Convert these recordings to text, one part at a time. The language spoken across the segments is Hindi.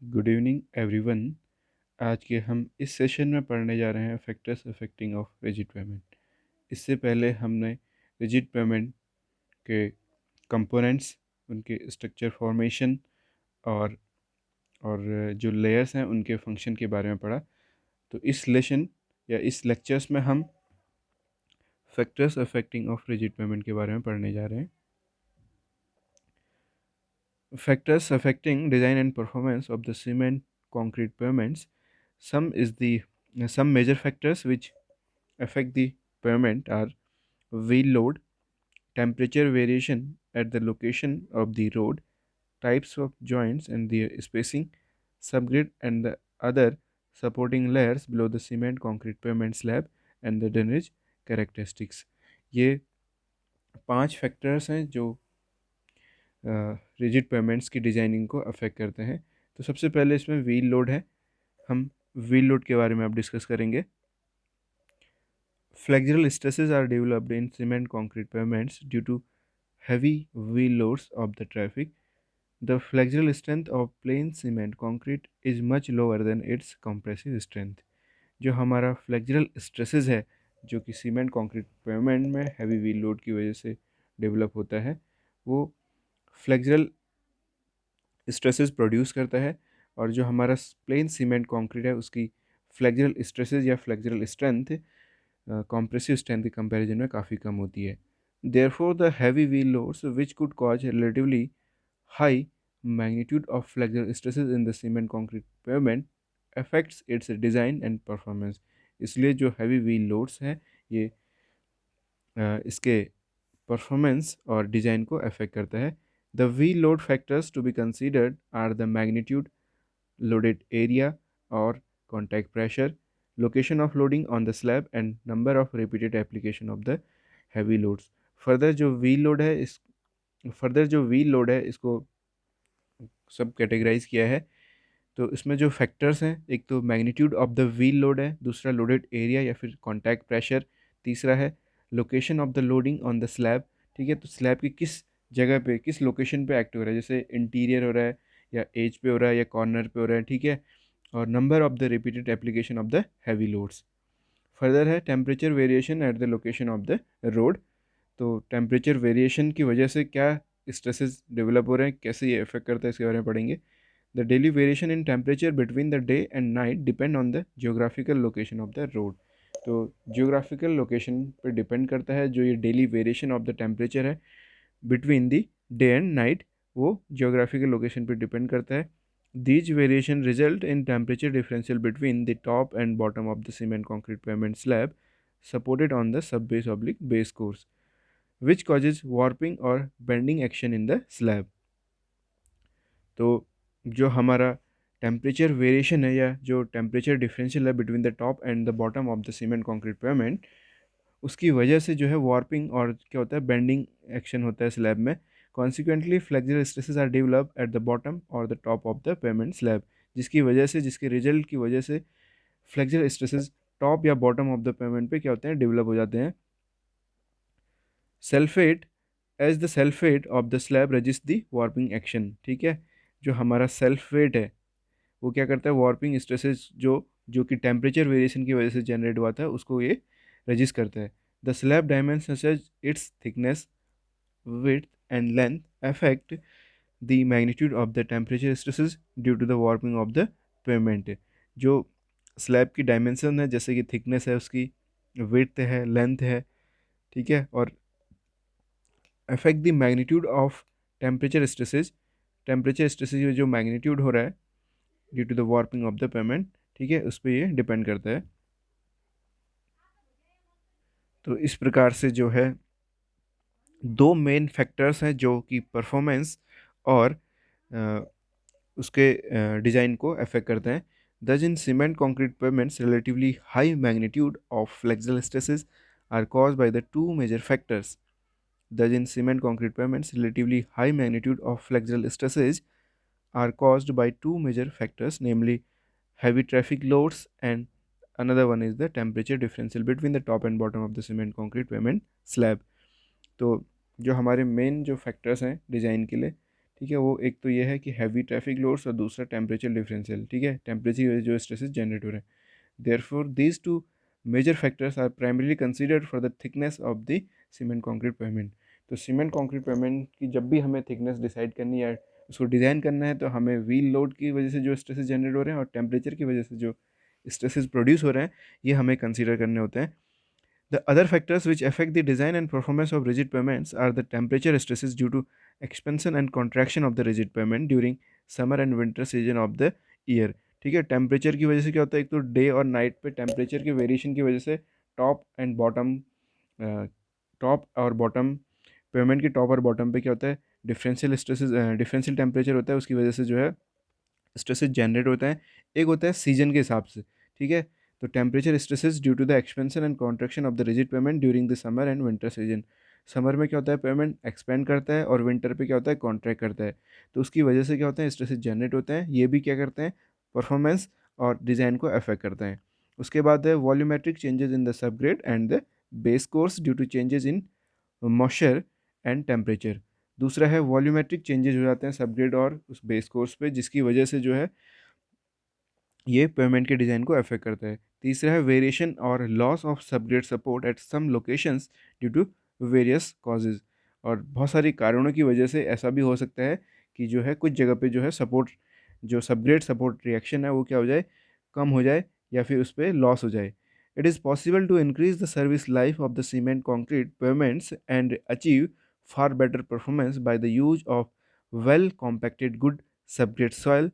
Good evening everyone. आज के हम इस सेशन में पढ़ने जा रहे हैं factors affecting of rigid payment. इससे पहले हमने रिजिड पेमेंट के कंपोनेंट्स, उनके स्ट्रक्चर फॉर्मेशन और और जो लेयर्स हैं उनके फंक्शन के बारे में पढ़ा। तो इस लेसन या इस लेक्चर्स में हम factors affecting of rigid pavement के बारे में पढ़ने जा रहे हैं। Factors affecting design and performance of the cement concrete pavements. Some is the some major factors which affect the pavement are wheel load, temperature variation at the location of the road, types of joints and their spacing, subgrade and the other supporting layers below the cement concrete pavement slab and the drainage characteristics. ये 5 फैक्टर्स हैं जो रिजिड पेमेंट्स की डिज़ाइनिंग को अफेक्ट करते हैं। तो सबसे पहले इसमें व्हील लोड है। हम व्हील लोड के बारे में अब डिस्कस करेंगे। Flexural stresses are developed in cement concrete pavements due to heavy wheel loads of the traffic. The flexural strength of plain cement concrete is much lower than its compressive strength. जो हमारा फ्लेक्सुरल स्ट्रेसेस है जो कि सीमेंट कंक्रीट पेमेंट में हैवी व्हील लोड की वजह से डेवलप होता है, वो फ्लेक्सुरल स्ट्रेसेस प्रोड्यूस करता है। और जो हमारा प्लेन सीमेंट कंक्रीट है उसकी फ्लेक्सुरल स्ट्रेसेस या फ्लेक्सुरल स्ट्रेंथ कॉम्प्रेसिव स्ट्रेंथ के कंपैरिजन में काफ़ी कम होती है। Therefore the heavy wheel loads which could cause relatively high magnitude of flexural stresses in the cement concrete pavement affects it's design and performance. इसलिए जो हैवी व्हील लोड्स हैं ये इसके परफॉर्मेंस और डिज़ाइन को अफेक्ट करता है। The wheel load factors to be considered are the magnitude, loaded area or contact pressure, location of loading on the slab and number of repeated application of the heavy loads. Further जो व्हील लोड है इस फर्दर जो व्हील लोड है इसको सब कैटेगराइज किया है। तो इसमें जो फैक्टर्स हैं, एक तो magnitude of the wheel load है, दूसरा लोडेड एरिया या फिर कॉन्टैक्ट प्रेशर, तीसरा है location of the loading on the slab. ठीक है, तो स्लैब की किस जगह पे, किस लोकेशन पे एक्ट हो रहा है, जैसे इंटीरियर हो रहा है या एज पे हो रहा है या कॉर्नर पे हो रहा है। ठीक है, और number of the repeated application of the heavy loads. Further है temperature variation at the location of the road. तो टेम्परेचर वेरिएशन की वजह से क्या स्ट्रेसेस डेवलप हो रहे हैं, कैसे ये इफेक्ट करता है, इसके बारे में पढ़ेंगे। The daily variation in temperature between the day and night depend on the geographical location of the road. तो जियोग्राफिकल लोकेशन पर डिपेंड करता है जो ये daily variation of the temperature है between the day and night, वो जियोग्राफिकल लोकेशन पर डिपेंड करता है। These variation result in temperature differential between the top and bottom of the cement concrete pavement slab supported on the subbase oblique base course, which causes warping or bending action in the slab. तो जो हमारा टेम्परेचर वेरिएशन है या जो टेम्परेचर डिफरेंशियल है between the top and the bottom of the cement concrete pavement, उसकी वजह से जो है वार्पिंग और क्या होता है, बेंडिंग एक्शन होता है स्लैब में। Consequently flexural stresses are develop at the bottom और the top of the pavement slab, जिसकी वजह से, जिसके रिजल्ट की वजह से फ्लेक्सुरल स्ट्रेसेस टॉप या बॉटम ऑफ द पेवमेंट पे क्या होते हैं, डेवलप हो जाते हैं। Self weight, as the self weight of the slab resist the warping action. ठीक है, जो हमारा सल्फेट है वो क्या करता है, वार्पिंग स्ट्रेसेस जो जो कि टेम्परेचर वेरिएशन की वजह से जनरेट हुआ था उसको ये रजिस्ट करता है। The slab dimension such it's thickness, width and length affect the magnitude of the temperature stresses due to the warping of the pavement। जो स्लैब की डायमेंशन है, जैसे कि थिकनेस है उसकी, विड्थ है, लेंथ है, ठीक है, और affect the magnitude of temperature stresses. Temperature stresses जो मैग्नीट्यूड हो रहा है due to the warping of the pavement, ठीक है, उस पर ये डिपेंड करता है। तो इस प्रकार से जो है दो मेन फैक्टर्स हैं जो कि परफॉर्मेंस और अ, उसके डिज़ाइन को अफेक्ट करते हैं। Thus in cement concrete pavements relatively high magnitude of flexural stresses are caused by the two major factors. Thus in cement concrete pavements relatively high magnitude of flexural stresses are caused by two major factors, namely heavy traffic loads and another one is the temperature differential between the top and bottom of the cement concrete pavement slab. तो जो हमारे मेन जो फैक्टर्स हैं डिज़ाइन के लिए, ठीक है, वो एक तो ये है कि हैवी ट्रैफिक लोड्स और दूसरा टेम्परेचर डिफरेंशियल, ठीक है, टेम्परेचर की वजह से जो स्ट्रेसेस जनरेट हो रहे हैं। Therefore these two major factors are primarily considered for the thickness of the cement concrete pavement. तो सीमेंट कंक्रीट पेवमेंट की जब भी हमें थिकनेस डिसाइड करनी है, उसको डिज़ाइन करना है, तो हमें व्हील लोड की वजह से जो स्ट्रेसेस जनरेट हो रहे हैं और टेम्परेचर की वजह से जो स्ट्रेसेस प्रोड्यूस हो रहे हैं, ये हमें कंसिडर करने होते हैं। The other factors which affect the design and performance of rigid pavements are the temperature stresses due to expansion and contraction of the rigid pavement during summer and winter season of the year। ठीक है, टेम्परेचर की वजह से क्या होता है, एक तो डे और नाइट पे टेम्परेचर के वेरिएशन की वजह से टॉप एंड बॉटम, टॉप और बॉटम, पेमेंट की टॉप और बॉटम पे क्या होता है, डिफरेंशियल स्ट्रेसेस, डिफरेंशियल टेम्परेचर होता है, उसकी वजह से जो है स्ट्रेसेस जनरेट होता है। एक होता है सीजन के हिसाब से, ठीक है। तो temperature stresses due to the expansion and contraction of the rigid pavement during the summer and winter season. Summer में क्या होता है, पेमेंट एक्सपेंड करता है, और विंटर पे क्या होता है, कॉन्ट्रैक्ट करता है। तो उसकी वजह से क्या होता है, स्ट्रेसेस जनरेट होते हैं। ये भी क्या करते हैं, परफॉर्मेंस और डिज़ाइन को अफेक्ट करते हैं। उसके बाद है volumetric changes in the subgrade and the base course due to changes in moisture and temperature. दूसरा है वॉल्यूमेट्रिक चेंजेस हो जाते हैं सबग्रेड और उस बेस कोर्स पे, जिसकी वजह से जो है ये पेमेंट के डिज़ाइन को अफेक्ट करता है। तीसरा है वेरिएशन और loss of subgrade support at some locations due to various causes. और बहुत सारी कारणों की वजह से ऐसा भी हो सकता है कि जो है कुछ जगह पे जो है सपोर्ट, जो सबग्रेड सपोर्ट रिएक्शन है वो क्या हो जाए, कम हो जाए, या फिर उस पर लॉस हो जाए। It is possible to increase the service life of the cement concrete pavements and achieve far better performance by the use of well compacted good subgrade soil,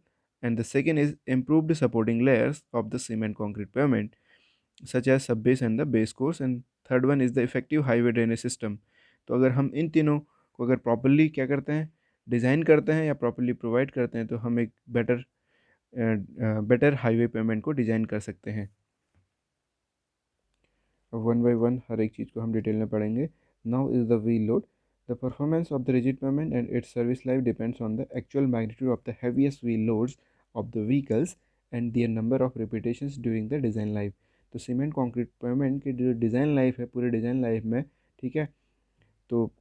and the second is improved supporting layers of the cement concrete pavement such as subbase and the base course, and third one is the effective highway drainage system। तो अगर हम इन तीनों को अगर प्रॉपरली क्या करते हैं, डिज़ाइन करते हैं या प्रॉपरली प्रोवाइड करते हैं, तो हम एक बेटर हाईवे पेमेंट को डिज़ाइन कर सकते हैं। वन बाई वन हर एक चीज़ को हम डिटेल में पढ़ेंगे। Now is the wheel load. The performance of the rigid pavement and its service life depends on the actual magnitude of the heaviest wheel loads of the vehicles and their number of repetitions during the design life. तो सीमेंट कॉन्क्रीट पेमेंट की जो डिज़ाइन लाइफ है, पूरे डिज़ाइन लाइफ में, ठीक है, तो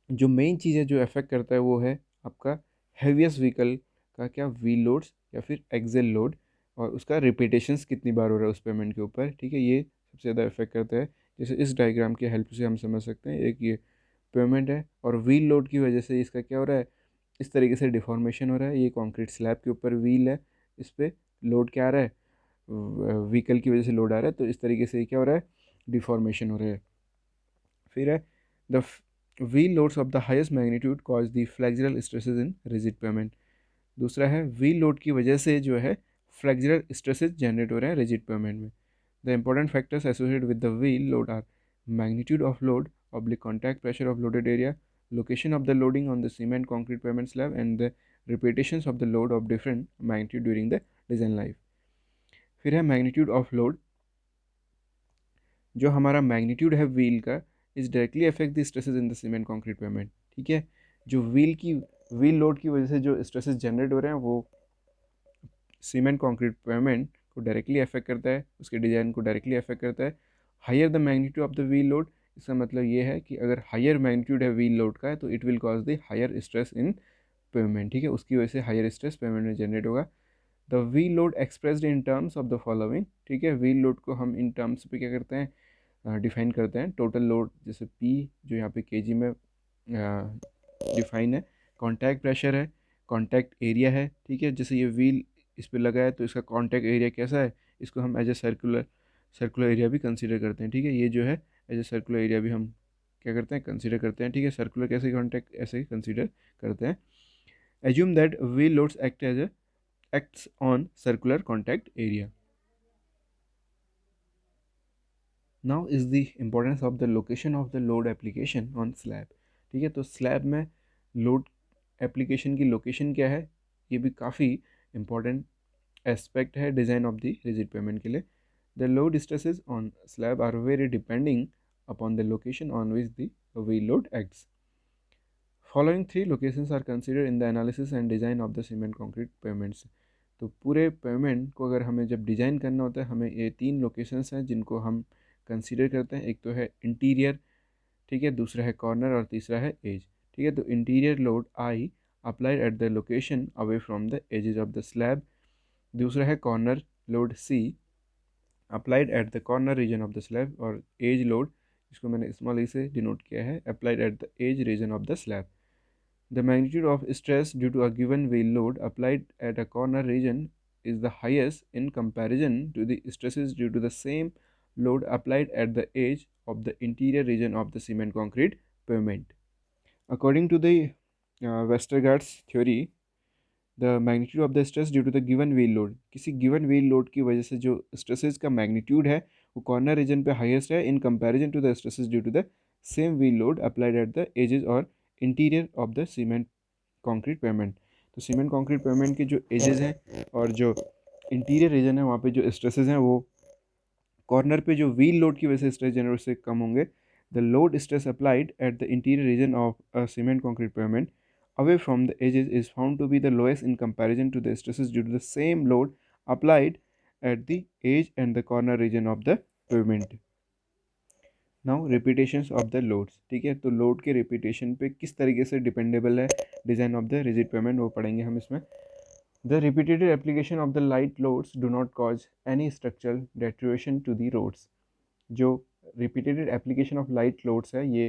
जो मेन चीज़ है जो अफेक्ट करता है वो है आपका हैवीएस्ट व्हीकल का क्या व्हील लोड्स या फिर एक्सेल लोड, और उसका रिपीटेशंस कितनी बार हो रहा है उस पेमेंट के ऊपर, ठीक है, ये सबसे ज़्यादा इफेक्ट करता है। जैसे इस डायग्राम की हेल्प से हम समझ सकते हैं, एक ये पेमेंट है और व्हील लोड की वजह से इसका क्या हो रहा है, इस तरीके से डिफॉर्मेशन हो रहा है। ये कंक्रीट स्लैब के ऊपर व्हील है, इस पर लोड क्या आ रहा है, व्हीकल की वजह से लोड आ रहा है, तो इस तरीके से क्या हो रहा है, डिफॉर्मेशन हो रहा है। फिर है the wheel loads of the highest magnitude cause the flexural stresses in rigid payment. दूसरा है व्हील लोड की वजह से जो है फ्लेक्सुरल स्ट्रेसेस जनरेट हो रहे हैं रिजिड पेमेंट में। The important factors associated with the wheel load are magnitude of load, oblique contact pressure of loaded area, location of the loading on the cement concrete pavement slab, and the repetitions of the load of different magnitude during the design life। फिर है magnitude of load। जो हमारा मैग्नीट्यूड है व्हील का is directly affect the stresses in the cement concrete payment, ठीक है। जो व्हील लोड की वजह से जो स्ट्रेसेस जनरेट हो रहे हैं वो सीमेंट कंक्रीट पेमेंट को डायरेक्टली अफेक्ट करता है, उसके डिज़ाइन को डायरेक्टली अफेक्ट करता है। Higher the magnitude of the wheel load, इसका मतलब ये है कि अगर हायर मैग्नीट्यूड है व्हील लोड का है तो it will cause the higher stress in pavement, ठीक है, उसकी वजह से हायर स्ट्रेस पेमेंट में जनरेट होगा। The wheel load expressed in terms of the following, ठीक है, व्हील लोड को हम इन टर्म्स पे क्या करते हैं, डिफाइन करते हैं। टोटल लोड जैसे पी जो यहाँ पे केजी में डिफाइन है, कॉन्टैक्ट प्रेशर है, कॉन्टैक्ट एरिया है, ठीक है, जैसे ये व्हील इस पर लगा है तो इसका कॉन्टैक्ट एरिया कैसा है, इसको हम एज ए सर्कुलर एरिया भी कंसीडर करते हैं, ठीक है, ये जो है एज ए सर्कुलर एरिया भी हम क्या करते हैं, कंसीडर करते हैं, ठीक है। सर्कुलर कैसे कॉन्टैक्ट ऐसे कंसीडर करते हैं। Assume that wheel loads acts on circular contact area. Now is the importance of the location of the load application on slab, ठीक है। तो स्लैब में लोड एप्लीकेशन की लोकेशन क्या है, ये भी काफ़ी इम्पोर्टेंट एस्पेक्ट है design of the rigid pavement के लिए। The load stresses on slab are vary depending upon the location on which the wheel load acts. Following three locations are considered in the analysis and design of the cement concrete pavements. तो पूरे पेमेंट को अगर हमें जब डिज़ाइन करना होता है, हमें ये तीन लोकेशंस हैं जिनको हम कंसीडर करते हैं। एक तो है इंटीरियर, ठीक है, दूसरा है कॉर्नर और तीसरा है एज, ठीक है। तो interior load I applied at the location away from the edges of the slab. दूसरा है corner load C, applied at the corner region of the slab, और edge load, इसको मैंने small e से denote किया है, applied at the edge region of the slab. The magnitude of stress due to a given wheel load applied at a corner region is the highest in comparison to the stresses due to the same load applied at the edge of the interior region of the cement concrete pavement. According to the Westergaard's theory, the magnitude of the stress due to the given wheel load, किसी given wheel load की वजह से जो stresses का magnitude है वो corner region पे highest है in comparison to the stresses due to the same wheel load applied at the edges or interior of the cement concrete pavement. तो सीमेंट कंक्रीट पेवमेंट के जो एजेस हैं और जो इंटीरियर रीजन है वहाँ पे जो स्ट्रेसेस हैं वो कॉर्नर पे जो व्हील लोड की वजह से स्ट्रेस जनरेट से कम होंगे. The load stress applied at the interior region of a cement concrete pavement away from the edges is found to be the lowest in comparison to the stresses due to the same load applied at the edge and the corner region of the pavement. Now repetitions of the loads. ठीक है, तो लोड के रिपीटेशन पे किस तरीके से डिपेंडेबल है design of the rigid payment वो पढ़ेंगे हम इसमें. The repeated application of the light loads do not cause any structural deterioration to the roads. जो repeated application of light loads है ये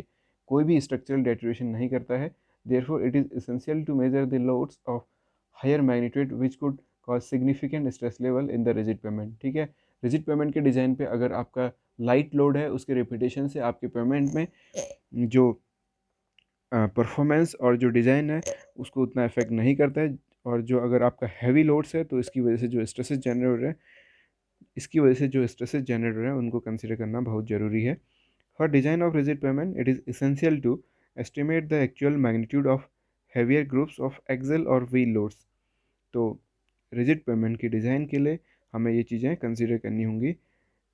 कोई भी structural deterioration नहीं करता है. Therefore, it is essential to measure the loads of higher magnitude which could cause significant stress level in the rigid pavement. ठीक है, rigid pavement के डिज़ाइन पे अगर आपका लाइट लोड है उसके रिपीटेशन से आपके पेमेंट में जो परफॉर्मेंस और जो डिज़ाइन है उसको उतना इफेक्ट नहीं करता है. और जो अगर आपका हैवी लोड्स है तो इसकी वजह से जो स्ट्रेसेस जनरेट हो रहे हैं उनको कंसिडर करना बहुत ज़रूरी है. For design of rigid pavement it is essential to estimate the actual magnitude of heavier groups of axle और व्हील लोड्स. तो रिजिड पेमेंट की डिज़ाइन के लिए हमें ये चीज़ें कंसिडर करनी होंगी.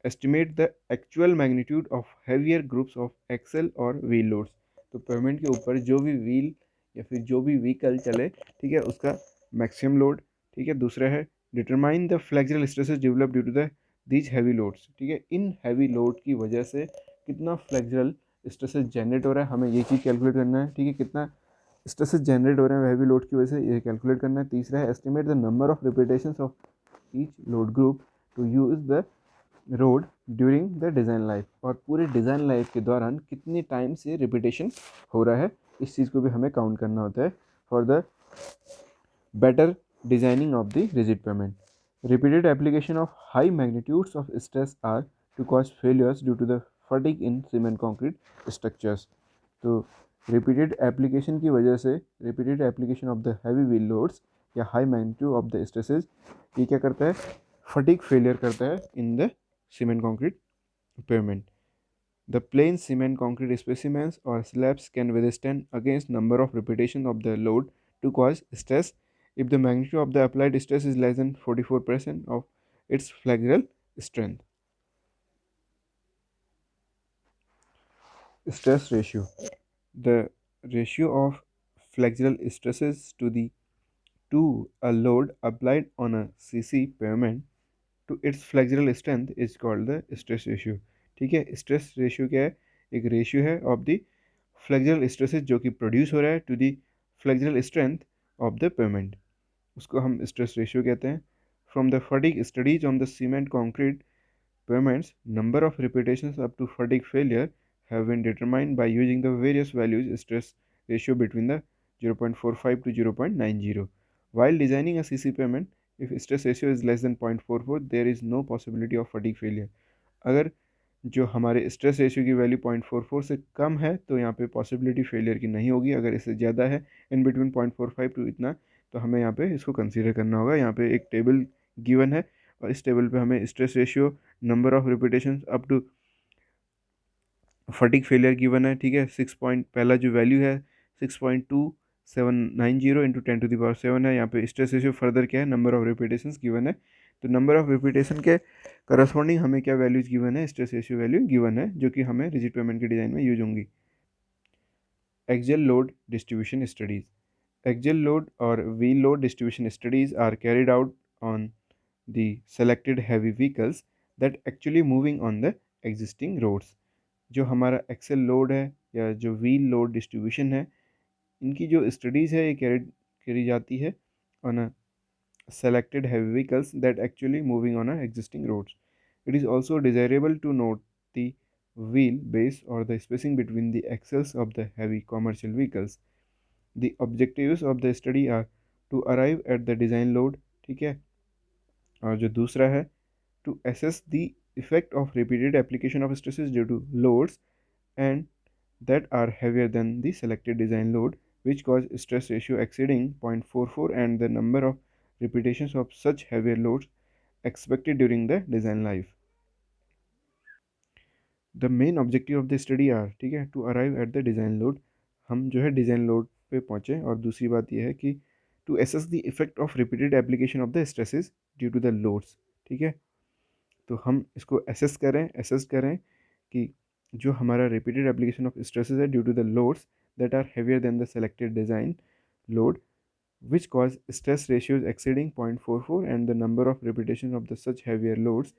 Estimate the actual magnitude of heavier groups of axle और व्हील लोड्स. तो पेमेंट के ऊपर जो भी व्हील या फिर जो भी व्हीकल चले, ठीक है, उसका मैक्सिमम लोड. ठीक है, दूसरा है determine the flexural stresses develop due to the these heavy loads. ठीक है, इन हैवी लोड की वजह से कितना फ्लेक्सुरल स्ट्रेसेस जनरेट हो रहा है हमें ये चीज़ कैलकुलेट करना है. ठीक है, कितना स्ट्रेसेस जनरेट हो रहे हैं हैवी लोड की वजह से ये कैलकुलेट करना है. तीसरा है estimate the number of repetitions of each load group to use the road during the design life. और पूरे डिज़ाइन लाइफ के दौरान कितने टाइम से रिपीटेशन हो रहा है इस चीज़ को भी हमें काउंट करना होता है for the better designing of the rigid pavement. Repeated application of high magnitudes of stress are to cause failures due to the fatigue in cement concrete structures. तो repeated application की वजह से repeated application of the heavy wheel loads या high magnitude of the stresses ये क्या करता है, fatigue failure करता है in the cement concrete pavement. The plain cement concrete specimens or slabs can withstand against number of repetitions of the load to cause stress if the magnitude of the applied stress is less than 44% of its flexural strength. Stress ratio. The ratio of flexural stresses to a load applied on a CC pavement to its flexural strength is called the stress ratio. ठीक है, स्ट्रेस रेशियो क्या है, एक रेशियो है ऑफ द फ्लेक्सुरल स्ट्रेसेस जो कि प्रोड्यूस हो रहा है to the flexural strength of the pavement, उसको हम स्ट्रेस रेशियो कहते हैं. From the fatigue studies on the cement concrete pavements number of repetitions up to fatigue failure have been determined by using the various values stress ratio between the 0.45 to 0.90. While designing a CC payment, if stress ratio is less than 0.44, there is no possibility of fatigue failure. अगर जो हमारे स्ट्रेस रेशियो की वैल्यू 0.44 से कम है तो यहाँ पे पॉसिबिलिटी फेलियर की नहीं होगी. अगर इससे ज़्यादा है इन बिटवीन 0.45 टू इतना तो हमें यहाँ पे इसको कंसीडर करना होगा. यहाँ पे एक टेबल गिवन है और इस टेबल पे हमें stress ratio, number of repetition up to fatigue failure given है. ठीक है, पहला जो वैल्यू है 6.2790 इंटू 10⁻7 है. यहाँ पे स्ट्रेस रेशियो फर्दर क्या है, नंबर ऑफ रिपीटेशन गिवन है. तो नंबर ऑफ रिपीटेशन के करस्पॉन्डिंग हमें क्या वैल्यूज गिवन है, स्ट्रेस रेशियो वैल्यू गिवन है जो कि हमें रिजिड पेमेंट के डिज़ाइन में यूज होंगी. Axial load distribution studies. Axial load और wheel load distribution studies are carried out on the selected heavy vehicles that actually moving on the existing roads. जो हमारा एक्सेल लोड है या जो व्हील लोड डिस्ट्रीब्यूशन है इनकी जो स्टडीज़ है ये करी जाती है on a selected heavy vehicles that actually moving on a existing roads. It is also desirable to note the wheel base or the spacing between the axles of the heavy commercial vehicles. The objectives of the study are to arrive at the design load, ठीक है, और जो दूसरा है to assess the effect of repeated application of stresses due to loads and that are heavier than the selected design load, which cause stress ratio exceeding 0.44 and the number of repetitions of such heavier loads expected during the design life. The main objective of the study are, ठीक है, to arrive at the design load, हम जो है डिज़ाइन लोड पे पहुँचे, और दूसरी बात यह है कि to assess the effect of repeated application of the stresses due to the loads, ठीक है, तो हम इसको एसेस करें कि जो हमारा रिपीटेड एप्लीकेशन ऑफ स्ट्रेसेस है due to the loads that are heavier than the selected design load which cause stress ratios exceeding 0.44 and the number of repetition of the such heavier loads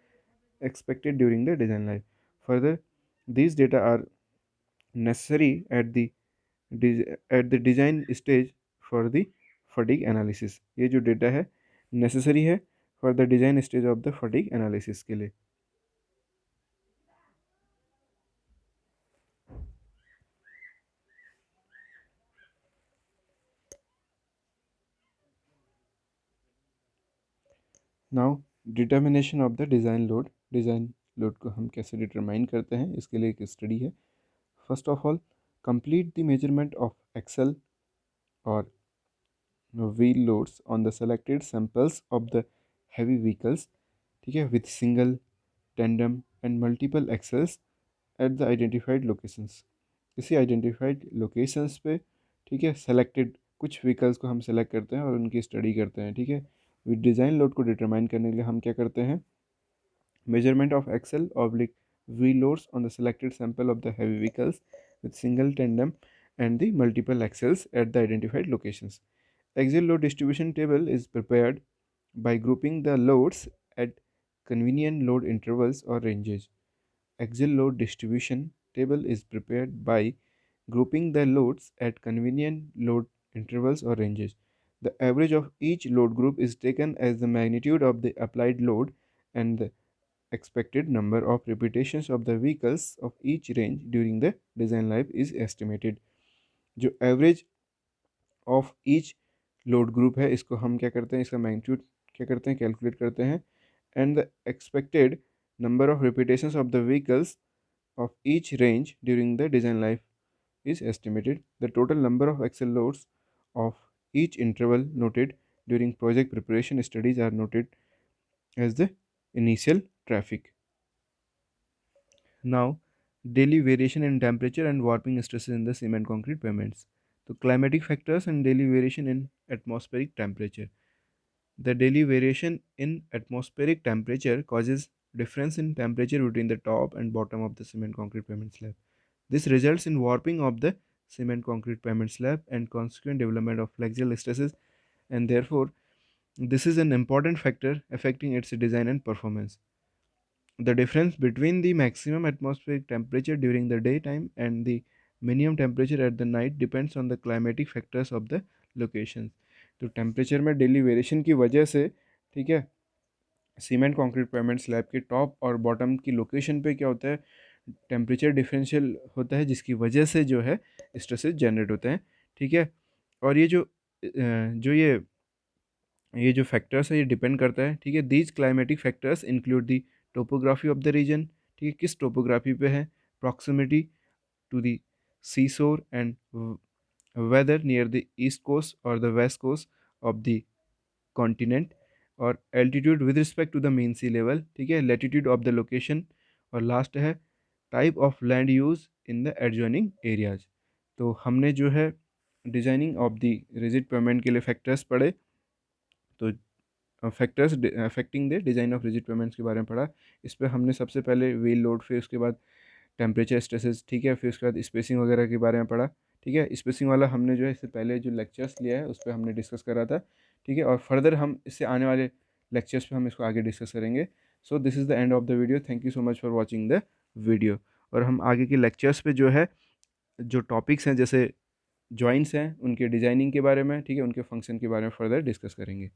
expected during the design life. Further, these data are necessary at the design stage for the fatigue analysis. ये जो डेटा है नेसेसरी है for the design stage of the fatigue analysis के लिए. Now determination of the design load को हम कैसे डिटरमाइन करते हैं, इसके लिए एक स्टडी है. First of all, complete the measurement of axle और wheel loads on the selected samples of the heavy vehicles, ठीक है, with single tandem and multiple axles at the identified locations. किसी आइडेंटिफाइड लोकेशंस पे, ठीक है, सेलेक्टेड कुछ व्हीकल्स को हम सेलेक्ट करते हैं और उनकी स्टडी करते हैं, ठीक है. विद डिज़ाइन लोड को डिटरमाइन करने के लिए हम क्या करते हैं, measurement of axle oblique wheel loads on the selected sample of the heavy vehicles with single tandem and the multiple axles at the identified locations. Axial load distribution table is prepared by grouping the loads at convenient load intervals or ranges. Axial load distribution table is prepared by grouping the loads at convenient load intervals or ranges. The average of each load group is taken as the magnitude of the applied load and the expected number of repetitions of the vehicles of each range during the design life is estimated. जो average of each load group है इसको हम क्या करते हैं, इसका मैग्नीट्यूड क्या करते हैं, कैलकुलेट करते हैं. And the expected number of repetitions of the vehicles of each range during the design life is estimated. The total number of axle loads of each interval noted during project preparation studies are noted as the initial traffic. Now, daily variation in temperature and warping stresses in the cement concrete pavements. So, climatic factors and daily variation in atmospheric temperature. The daily variation in atmospheric temperature causes difference in temperature between the top and bottom of the cement concrete pavement slab. This results in warping of the cement concrete pavement slab and consequent development of flexural stresses, and therefore this is an important factor affecting its design and performance. The difference between the maximum atmospheric temperature during the daytime and the minimum temperature at the night depends on the climatic factors of the locations. तो टेम्परेचर में डेली वेरिएशन की वजह से, ठीक है, सीमेंट कंक्रीट पेमेंट स्लैब के टॉप और बॉटम की लोकेशन पे क्या होता है, टेम्परेचर डिफरेंशियल होता है, जिसकी वजह से जो है स्ट्रेसेस जनरेट होते हैं, ठीक है. और ये जो ये जो फैक्टर्स है ये डिपेंड करता है, ठीक है. These climatic factors include the topography of the region, ठीक है, किस टोपोग्राफी पे है, proximity to the sea shore and weather near the east coast और the west coast of the continent, और altitude with respect to the mean sea level, ठीक है, लेटीट्यूड ऑफ द लोकेशन, और लास्ट है type of land use in the adjoining areas. तो हमने जो है designing of the rigid pavement के लिए फैक्टर्स पढ़े, तो factors affecting the design of rigid pavements के बारे में पढ़ा. इस पर हमने सबसे पहले व्हील लोड, फिर उसके बाद टेम्परेचर स्ट्रेसेस, ठीक है, फिर उसके बाद स्पेसिंग वगैरह के बारे में पढ़ा, ठीक है. स्पेसिंग वाला हमने जो है इससे पहले जो लेक्चर्स लिया है उस पर हमने डिस्कस करा था, ठीक है, और फर्दर हम इससे आने वाले लेक्चर्स पे हम इसको आगे डिस्कस करेंगे. So this is the end of the video. Thank you so much for watching the video. और हम आगे के लेक्चर्स पे जो है जो टॉपिक्स हैं, जैसे जॉइंट्स हैं उनके डिज़ाइनिंग के बारे में, ठीक है, उनके फंक्शन के बारे में फर्दर डिस्कस करेंगे।